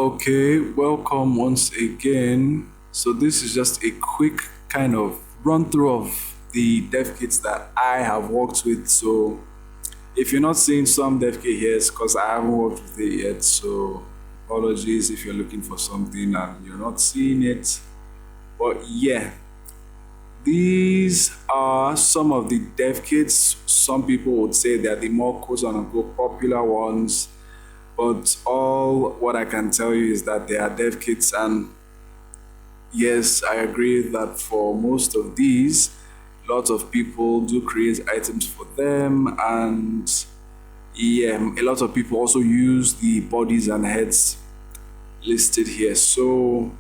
Okay, welcome once again. So this is just a quick kind of run through of the Devkits that I have worked with. So if you're not seeing some Devkit here, it's because I haven't worked with it yet. So apologies if you're looking for something and you're not seeing it. But yeah, these are some of the Devkits. Some people would say they're the more quote unquote popular ones. But all what I can tell you is that they are dev kits, and yes, I agree that for most of these, lots of people do create items for them, and yeah, a lot of people also use the bodies and heads listed here. So,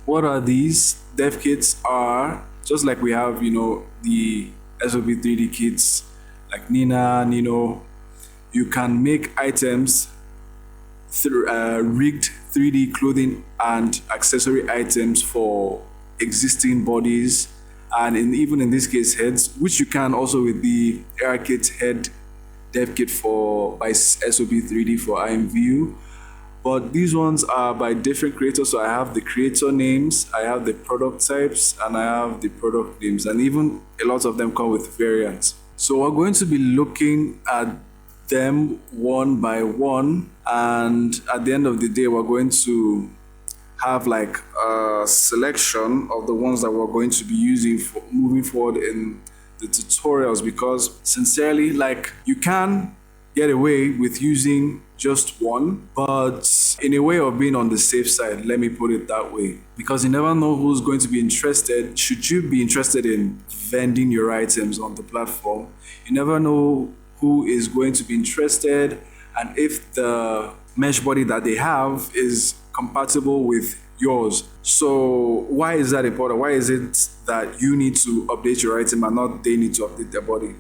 what are these? Dev kits are just like we have, the SOB 3D kits like Nina, Nino. You can make items through rigged 3D clothing and accessory items for existing bodies, and even in this case heads, which you can also with the AR kit head dev kit for by SOB 3D for IMVU. But these ones are by different creators. So I have the creator names, I have the product types, and I have the product names, and even a lot of them come with variants. So we're going to be looking at them one by one, and at the end of the day we're going to have like a selection of the ones that we're going to be using for moving forward in the tutorials, because sincerely, like, you can get away with using just one, but in a way of being on the safe side, let me put it that way, because you never know who's going to be interested. Should you be interested in vending your items on the platform, you never know who is going to be interested, and if the mesh body that they have is compatible with yours. So why is that important? Why is it that you need to update your item and not they need to update their body?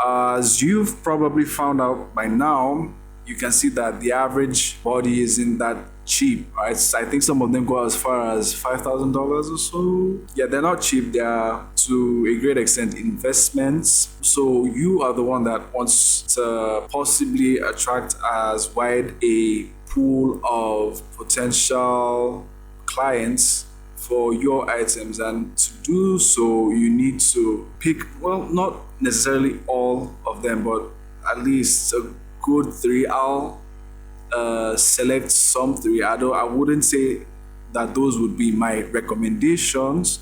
As you've probably found out by now, you can see that the average body isn't that cheap, right? So I think some of them go as far as $5,000 or so. Yeah, they're not cheap. They are to a great extent investments. So you are the one that wants to possibly attract as wide a pool of potential clients for your items, and to do so you need to pick, well, not necessarily all of them, but at least a good three. I'll select some three. I wouldn't say that those would be my recommendations,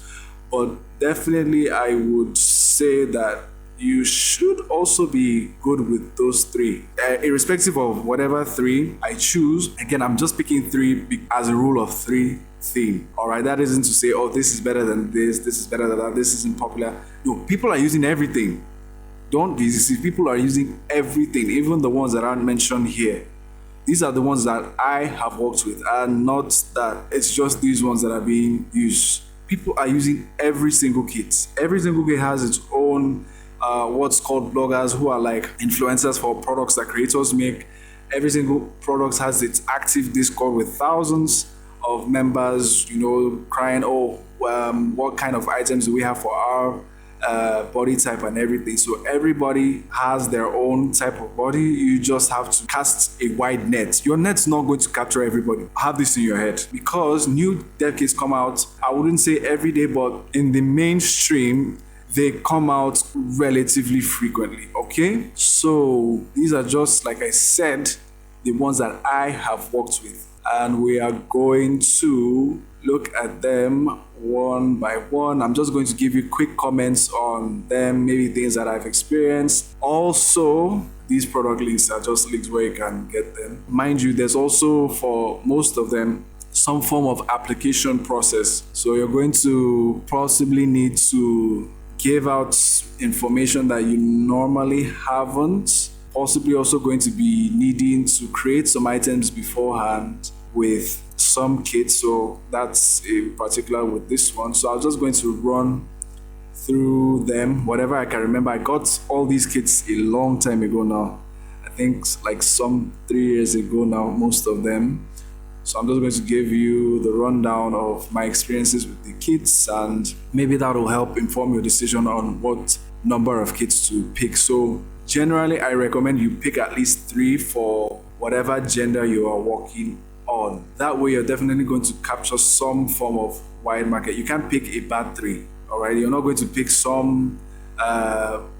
but definitely I would say that you should also be good with those three, irrespective of whatever three I choose. Again, I'm just picking three as a rule of three thing. All right, that isn't to say, oh, this is better than this is better than that, this isn't popular. No, people are using everything. Don't be see, people are using everything, even the ones that aren't mentioned here. These are the ones that I have worked with, and not that it's just these ones that are being used. People are using every single kit. Every single kit has its own what's called bloggers, who are like influencers for products that creators make. Every single product has its active Discord with thousands of members, crying, oh, what kind of items do we have for our body type and everything. So everybody has their own type of body. You just have to cast a wide net. Your net's not going to capture everybody. Have this in your head, because new dev kits come out, I wouldn't say every day, but in the mainstream they come out relatively frequently. Okay, so these are just, like I said, the ones that I have worked with, and we are going to look at them one by one. I'm just going to give you quick comments on them, maybe things that I've experienced. Also, these product links are just links where you can get them. Mind you, there's also, for most of them, some form of application process. So you're going to possibly need to give out information that you normally haven't. Possibly also going to be needing to create some items beforehand with some kits. So that's in particular with this one. So I'm just going to run through them, whatever I can remember. I got all these kits a long time ago now. I think like some 3 years ago now, most of them. So I'm just going to give you the rundown of my experiences with the kits, and maybe that will help inform your decision on what number of kits to pick. So generally, I recommend you pick at least 3 for whatever gender you are working on. That way, you're definitely going to capture some form of wide market. You can't pick a bad three, all right? You're not going to pick some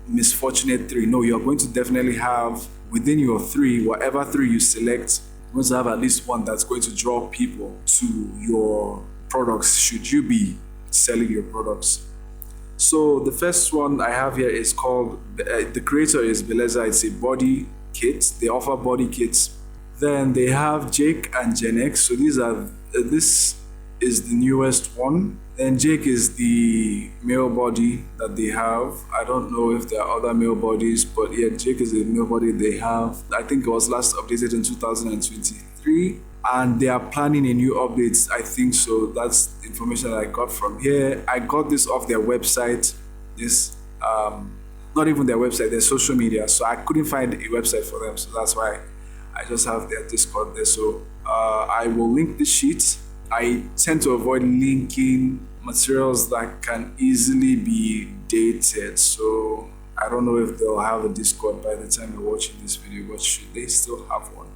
misfortunate three. No, you're going to definitely have within your three, whatever three you select, you're going to have at least one that's going to draw people to your products should you be selling your products. So the first one I have here is called, the creator is Beleza. It's a body kit. They offer body kits. Then they have Jake and Gen X. So this is the newest one. Then Jake is the male body that they have. I don't know if there are other male bodies, but yeah, Jake is the male body they have. I think it was last updated in 2023. And they are planning a new update, I think so. That's the information that I got from here. I got this off their website. Not even their website, their social media. So I couldn't find a website for them. So that's why I just have their Discord there. So I will link the sheet. I tend to avoid linking materials that can easily be dated. So I don't know if they'll have a Discord by the time you're watching this video, but should they still have one?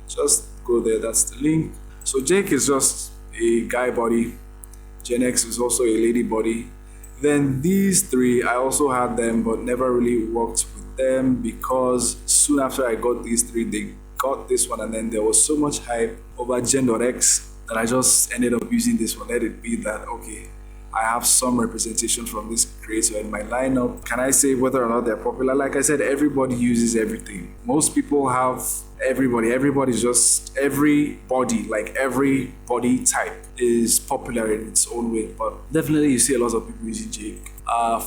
Just go there, that's the link. So Jake is just a guy body. Gen X is also a lady body. Then these three, I also had them, but never really worked with them because soon after I got these three, they got this one, and then there was so much hype over Gen.X that I just ended up using this one. Let it be that, okay, I have some representation from this creator in my lineup. Can I say whether or not they're popular? Like I said, everybody uses everything. Most people have everybody. Everybody's just, everybody, like every body type is popular in its own way. But definitely you see a lot of people using Jake.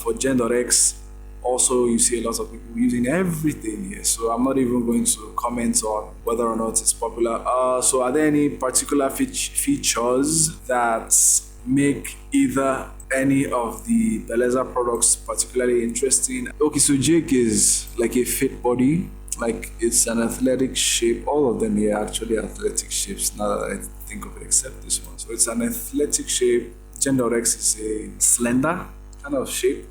For Gen.X, also you see a lot of people using everything here. So I'm not even going to comment on whether or not it's popular. So are there any particular features that make either any of the Beleza products particularly interesting? Okay, so Jake is like a fit body, like it's an athletic shape. All of them here are actually athletic shapes now that I think of it, except this one. So it's an athletic shape. Gen.X is a slender kind of shape.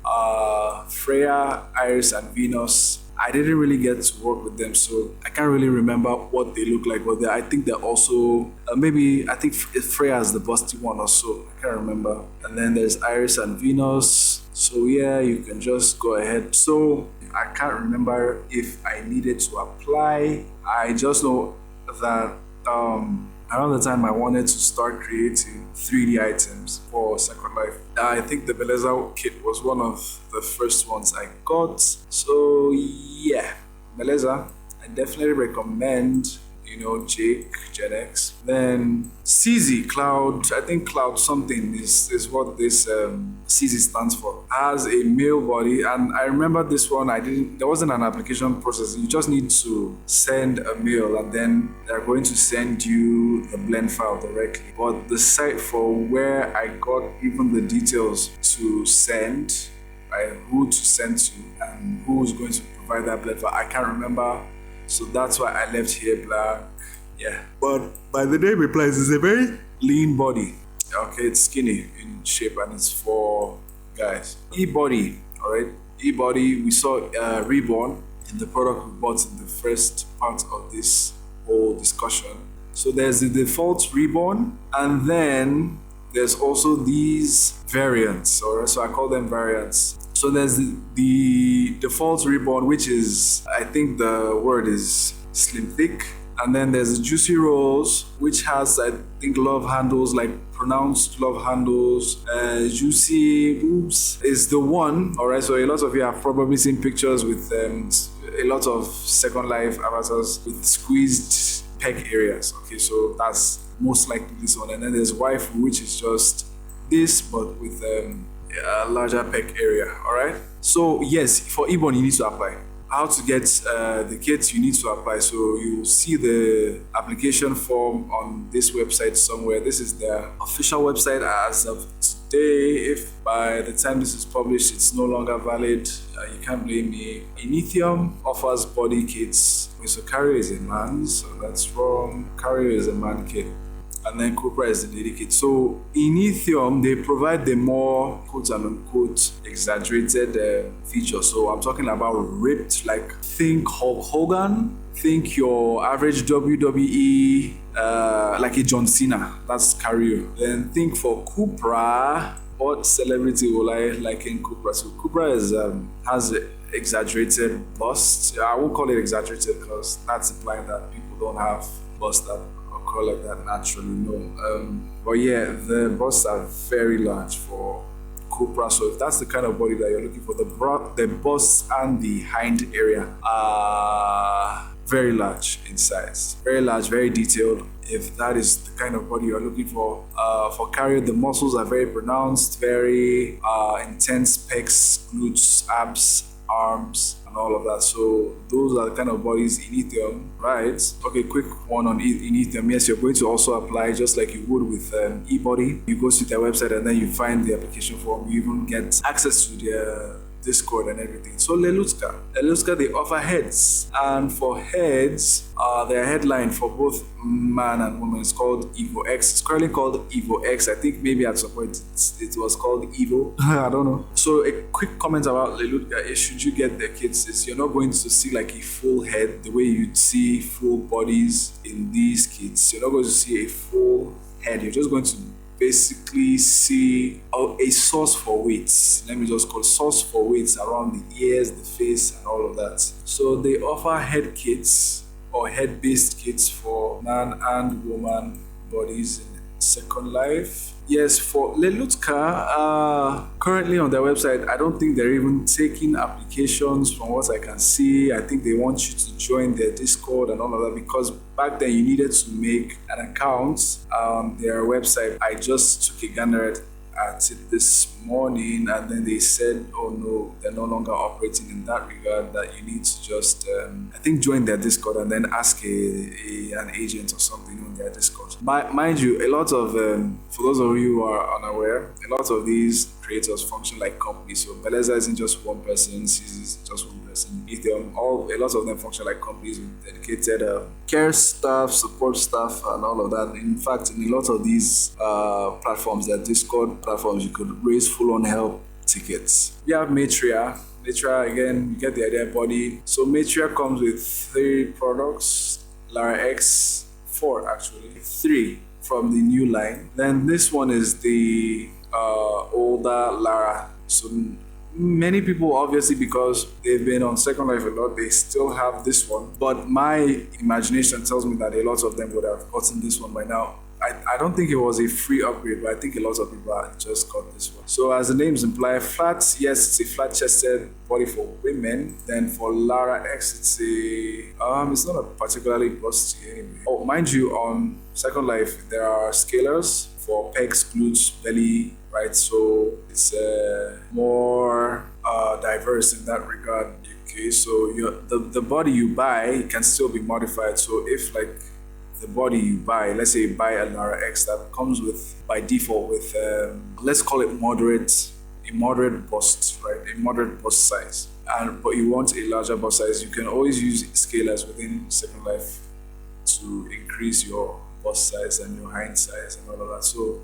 Freya, Iris, and Venus, I didn't really get to work with them, so I can't really remember what they look like, but I think they're also, I think Freya is the busty one or so, I can't remember. And then there's Iris and Venus, so yeah, you can just go ahead. So I can't remember if I needed to apply. I just know that around the time I wanted to start creating 3D items for Second Life, I think the Beleza kit was one of the first ones I got. So yeah, Beleza, I definitely recommend, Jake, Gen X. Then CZ, Cloud, I think Cloud something is what this CZ stands for. Has a male body, and I remember this one, there wasn't an application process. You just need to send a mail, and then they're going to send you the blend file directly. But the site for where I got even the details to send, who to send to, and who's going to provide that blend file, I can't remember. So that's why I left here blank. Yeah. But by the name implies, it's a very lean body. Okay, it's skinny in shape and it's for guys. E-body, alright? E-body, we saw Reborn in the product we bought in the first part of this whole discussion. So there's the default Reborn, and then there's also these variants, alright? So I call them variants. So there's the default Reborn, which is, I think the word is slim thick. And then there's the Juicy Rolls, which has, I think, love handles, like pronounced love handles. Juicy Boobs is the one, alright? So a lot of you have probably seen pictures with a lot of Second Life avatars with squeezed pec areas. Okay, so that's most likely this one. And then there's Waifu, which is just this, but with a larger pec area, alright? So yes, for Ebon you need to apply. How to get the kits, you need to apply. So you see the application form on this website somewhere. This is their official website as of today. If by the time this is published it's no longer valid, you can't blame me. Inithium offers body kits. Okay, so Carrier is a man, so that's wrong. Carrier is a man kit. and then Cobra is the lady kit. So in Ethium, they provide the more quote unquote exaggerated features. So I'm talking about ripped, like think Hulk Hogan, think your average WWE, like a John Cena, that's Cario. Then think for Cupra, what celebrity will I like in Cupra? So Cupra is has a exaggerated bust. I won't call it exaggerated because that's implying that people don't have busts that occur like that naturally. No. But yeah, the busts are very large for Cupra. So if that's the kind of body that you're looking for, the bust and the hind area are very large in size, very large, very detailed. If that is the kind of body you're looking for cardio, the muscles are very pronounced, very intense pecs, glutes, abs, arms, and all of that. So those are the kind of bodies in Ethium, right? Okay, quick one on in Ethium. Yes, you're going to also apply just like you would with eBody. You go to their website and then you find the application form. You even get access to their Discord and everything. So Lelutka, they offer heads, and for heads, their headline for both man and woman is called Evo X. It's currently called Evo X. I think maybe at some point it was called Evo. I don't know. So a quick comment about Lelutka is, should you get their kits, is you're not going to see like a full head the way you'd see full bodies in these kits. You're not going to see a full head. You're just going to basically see a source for weights. Let me just call source for weights around the ears, the face, and all of that. So they offer head kits or head-based kits for man and woman bodies in Second Life. Yes, for Lelutka, currently on their website, I don't think they're even taking applications from what I can see. I think they want you to join their Discord and all of that, because back then you needed to make an account on their website. I just took a gander at it this morning, and then they said, oh no, they're no longer operating in that regard, that you need to just I think join their Discord and then ask an agent or something on their Discord. Mind you, a lot of for those of you who are unaware, a lot of these creators function like companies. So Beleza isn't just one person, CZ is just one person, Ethium, a lot of them function like companies with dedicated care staff, support staff, and all of that. In fact, in a lot of these platforms, their Discord platforms, you could raise full-on help tickets. We have Matria. Matria, again, you get the idea, body. So Matria comes with 3 products, Lara X, 4 actually, 3 from the new line. Then this one is the older Lara. So many people, obviously, because they've been on Second Life a lot, they still have this one. But my imagination tells me that a lot of them would have gotten this one by now. I don't think it was a free upgrade, but I think a lot of people just got this one. So as the names imply, flat, yes, it's a flat-chested body for women. Then for Lara X, it's not a particularly busty anyway. Oh, mind you, on Second Life, there are scalers for pecs, glutes, belly, right? So it's more diverse in that regard. Okay, so the body you buy can still be modified. So if like the body you buy, let's say you buy a Lara X that comes with, by default, with let's call it a moderate bust, right? A moderate bust size. But you want a larger bust size, you can always use scalers within Second Life to increase your bust size and your hind size and all of that. So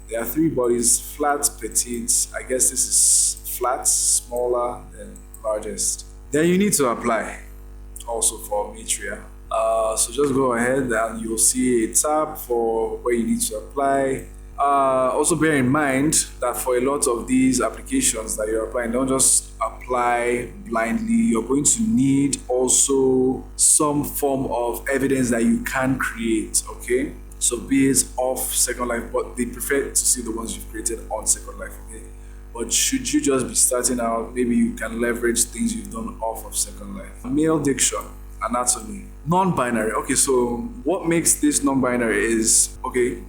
there are 3 bodies: flat, petite. I guess this is flat, smaller, than largest. Then you need to apply also for Matria. So just go ahead and you'll see a tab for where you need to apply. Also bear in mind that for a lot of these applications that you're applying, don't just apply blindly. You're going to need also some form of evidence that you can create, okay? So be it off Second Life, but they prefer to see the ones you've created on Second Life, okay? But should you just be starting out, maybe you can leverage things you've done off of Second Life. Male diction, anatomy, non-binary. Okay, so what makes this non-binary is, okay,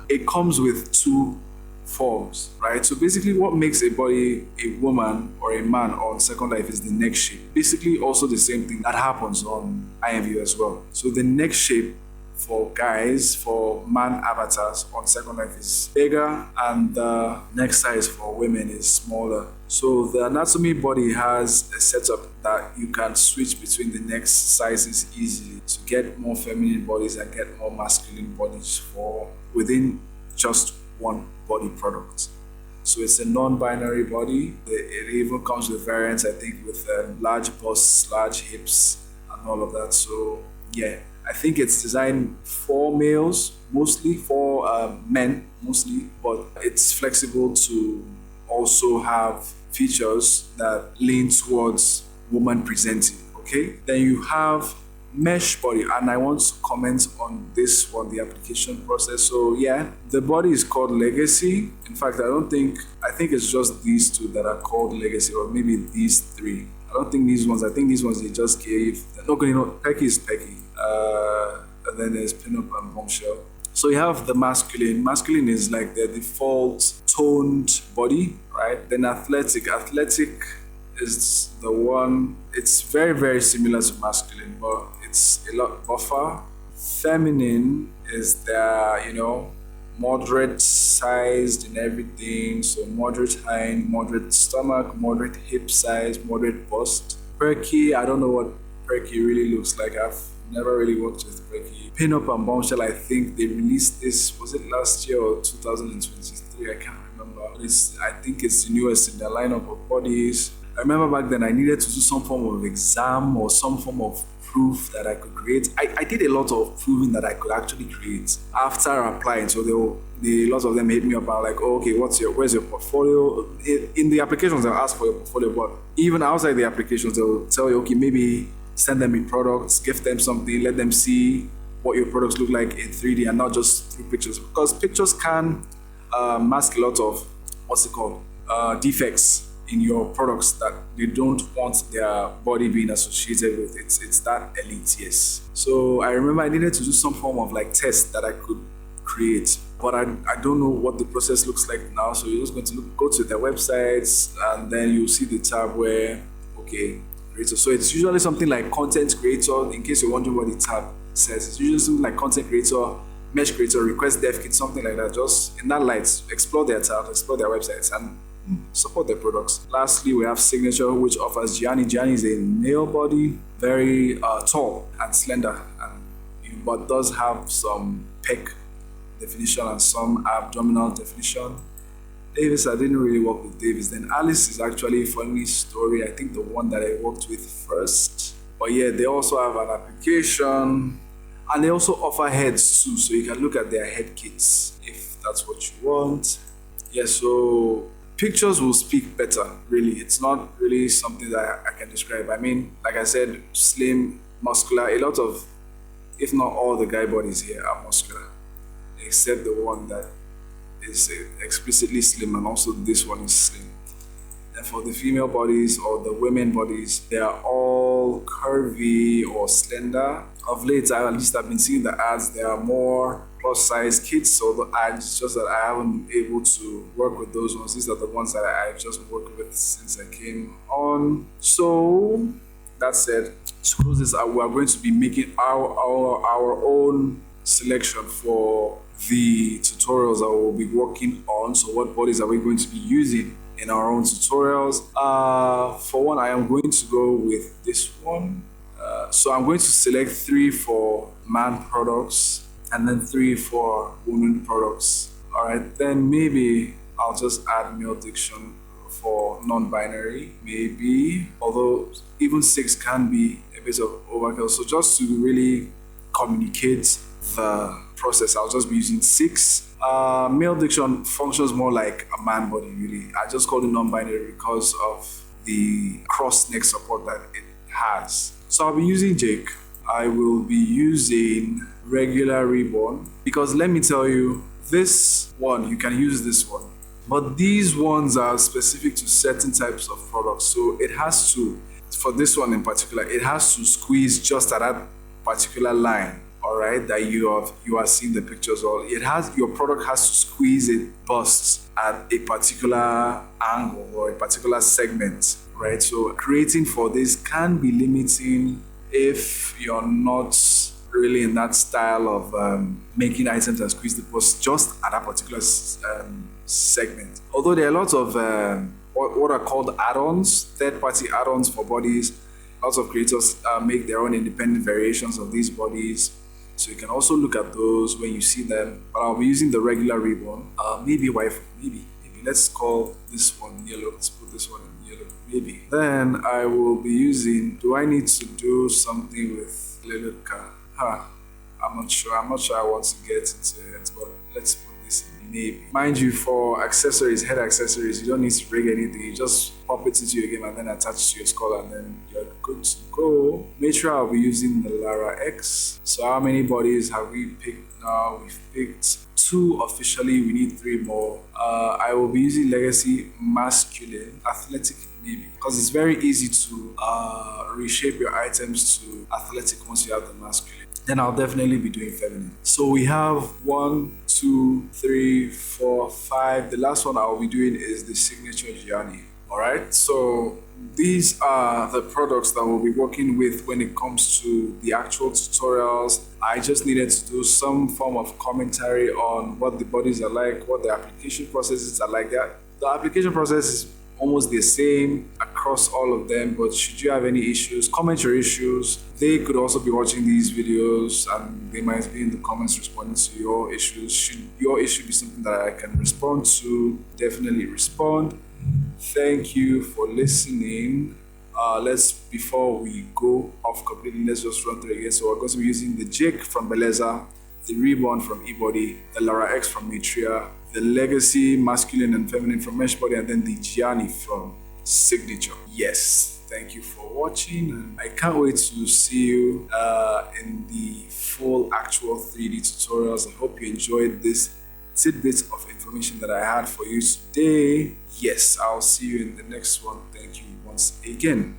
it comes with 2 forms, right? So basically what makes a body a woman or a man on Second Life is the neck shape. Basically also the same thing that happens on IMVU as well. So the neck shape for guys, for man avatars on Second Life is bigger, and the next size for women is smaller. So the anatomy body has a setup that you can switch between the next sizes easily to get more feminine bodies and get more masculine bodies for within just one body product. So it's a non-binary body. It even comes with variants, I think, with large busts, large hips, and all of that. So yeah, I think it's designed for males mostly, for men mostly, but it's flexible to also have features that lean towards woman presenting. Okay, then you have mesh body, and I want to comment on this one, the application process. So yeah, the body is called Legacy. In fact, I think it's just these two that are called Legacy, or maybe these three. I don't think these ones, I think these ones they just gave, okay, Pecky is Pecky, and then there's Pinup and Bombshell. So you have the masculine. Masculine is like the default toned body, right? Then athletic is the one, it's very, very similar to masculine, but it's a lot buffer. Feminine is the, moderate sized and everything. So moderate height, moderate stomach, moderate hip size, moderate bust. Perky, I don't know what Perky really looks like. I've never really worked with Perky. Pinup and Bombshell, I think they released this, was it last year or 2023? I can't remember. I think it's the newest in the lineup of bodies. I remember back then I needed to do some form of exam or some form of proof that I could create. I did a lot of proving that I could actually create after applying. So lots of them hit me up about like, oh, okay, where's your portfolio? In the applications, they'll ask for your portfolio, but even outside the applications, they'll tell you, okay, maybe send them in products, give them something, let them see what your products look like in 3D and not just through pictures. Because pictures can mask a lot of, defects in your products that they don't want their body being associated with. It's that elite, yes. So I remember I needed to do some form of like test that I could create, but I don't know what the process looks like now. So you're just going to go to their websites, and then you'll see the tab where, okay, creator. So it's usually something like content creator. In case you're wondering what the tab says, it's usually something like content creator, mesh creator, request Devkit, something like that. Just in that light, explore their tab, explore their websites, and support their products. Lastly, we have Signature, which offers Gianni. Gianni is a male body, very tall and slender, but does have some pec definition and some abdominal definition. Davis, I didn't really work with Davis. Then Alice is actually a funny story. I think the one that I worked with first. But yeah, they also have an application, and they also offer heads too, so you can look at their head kits if that's what you want. Yeah, so pictures will speak better, really. It's not really something that I can describe. I mean, like I said, slim, muscular. A lot of, if not all, the guy bodies here are muscular, except the one that is explicitly slim, and also this one is slim. And for the female bodies or the women bodies, they are all curvy or slender. Of late, at least I've been seeing the ads, there are more plus size kits, so the ads, just that I haven't been able to work with those ones. These are the ones that I've just worked with since I came on. So that said, to close this out, we are going to be making our own selection for the tutorials that we'll be working on. So what bodies are we going to be using in our own tutorials? For one, I am going to go with this one. So I'm going to select 3 for man products and then 3 for women products. All right, then maybe I'll just add male diction for non-binary, maybe, although even 6 can be a bit of overkill. So just to really communicate the process, I'll just be using 6. Male diction functions more like a man body, really. I just call it non-binary because of the cross neck support that it has. So I'll be using Jake. I will be using regular reborn, because let me tell you, this one, you can use this one, but these ones are specific to certain types of products. So it has to, for this one in particular, it has to squeeze just at that particular line, all right, that you are seeing the pictures of. Your product has to squeeze it busts at a particular angle or a particular segment, right? So creating for this can be limiting if you're not really in that style of making items and squeeze the post just at that particular segment. Although there are lots of what are called add-ons, third-party add-ons for bodies. Lots of creators make their own independent variations of these bodies. So you can also look at those when you see them. But I'll be using the regular ribbon. Maybe maybe. Let's call this one yellow. Let's put this one in yellow. Maybe. Then I will be using, do I need to do something with little car? I'm not sure. I'm not sure I want to get into it, but let's put this in navy. Mind you, for accessories, head accessories, you don't need to rig anything. You just pop it into your game and then attach it to your skull and then you're good to go. Make sure I'll be using the Lara X. So how many bodies have we picked now? We've picked 2 officially. We need 3 more. I will be using Legacy Masculine Athletic Navy because it's very easy to reshape your items to athletic once you have the masculine. Then I'll definitely be doing feminine. So we have 1, 2, 3, 4, 5. The last one I'll be doing is the signature Gianni. All right. So these are the products that we'll be working with when it comes to the actual tutorials. I just needed to do some form of commentary on what the bodies are like, what the application processes are like. That the application process is almost the same across all of them, but should you have any issues, comment your issues. They could also be watching these videos and they might be in the comments responding to your issues. Should your issue be something that I can respond to, definitely respond. Thank you for listening. Before we go off completely, let's just run through again. So we're going to be using the Jake from Beleza, the Reborn from eBody, the Lara X from Matria, the Legacy Masculine and Feminine from Meshbody, and then the Gianni from Signature. Yes, thank you for watching, and I can't wait to see you in the full actual 3D tutorials. I hope you enjoyed this tidbit of information that I had for you today. Yes, I'll see you in the next one. Thank you once again.